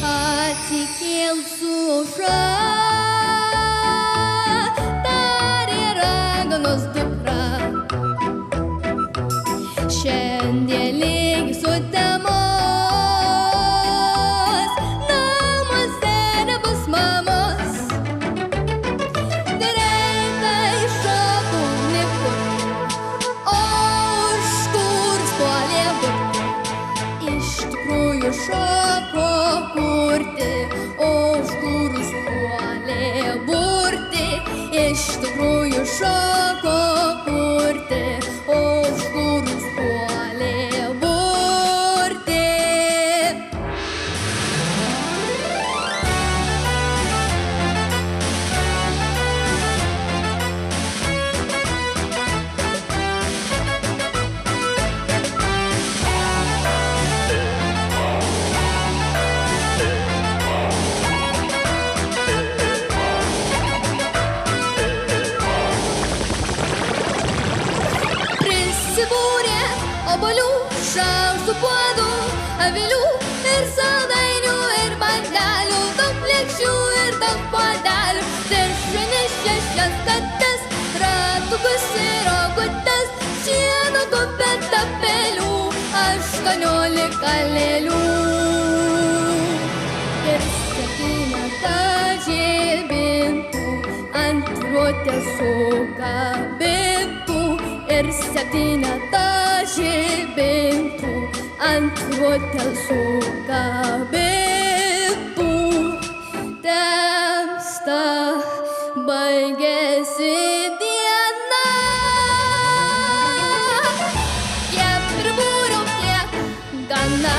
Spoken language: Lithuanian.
Atsikėlsiu aušra, tarė raganos dukra. Šiandien lyg sutemos, namuose nebus mamos. Greitai šokau niekur, o už kur puolė burti. Iš tikrųjų šoko kurti, o už kur puolė burti. Iš tikrųjų šoko kurti, o už kur puolė burti. Prisibūrė obuolių, šaukštų, puodų, avilių ir saldainių ir bandelių, daug lėkščių ir daug puodelių, dešrenis, šešias kates, ratukus ir rogutes, šieno kupetą pelių, 18 lėlių ir 7 žibintų ant virvutės sukabintų. Ir 7 žibintų ant virvutės sukabintų. Temsta, baigėsi diena. Kiek pribūriau, tiek gana.